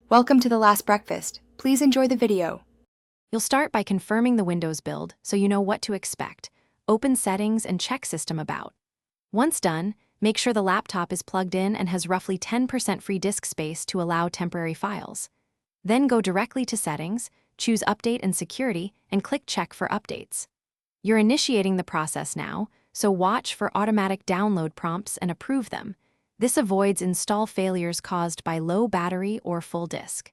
Welcome to the last breakfast. Please enjoy the video. You'll start by confirming the Windows build so you know what to expect. Open Settings and check System About. Once done, make sure the laptop is plugged in and has roughly 10% free disk space to allow temporary files. Then go directly to Settings, choose Update and Security, and click Check for updates. You're initiating the process now, so watch for automatic download prompts and approve them. This avoids install failures caused by low battery or full disk.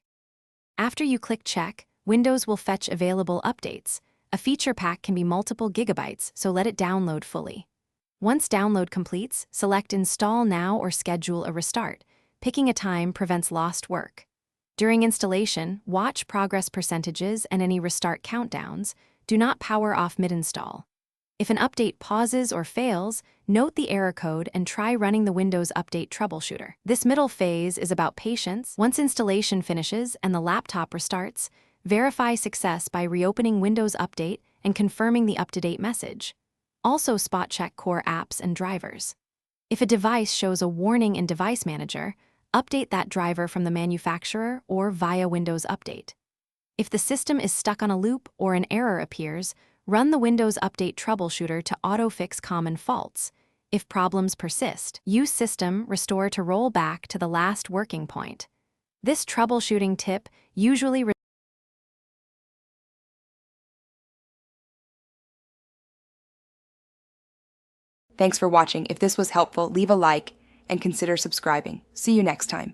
After you click Check, Windows will fetch available updates. A feature pack can be multiple gigabytes, so let it download fully. Once download completes, select Install Now or schedule a restart. Picking a time prevents lost work. During installation, watch progress percentages and any restart countdowns. Do not power off mid-install. If an update pauses or fails, note the error code and try running the Windows Update troubleshooter. This middle phase is about patience. Once installation finishes and the laptop restarts, verify success by reopening Windows Update and confirming the up-to-date message. Also spot-check core apps and drivers. If a device shows a warning in Device Manager, update that driver from the manufacturer or via Windows Update. If the system is stuck on a loop or an error appears, run the Windows Update troubleshooter to auto-fix common faults. If problems persist, use System Restore to roll back to the last working point. This troubleshooting tip usually Thanks for watching. If this was helpful, leave a like and consider subscribing. See you next time.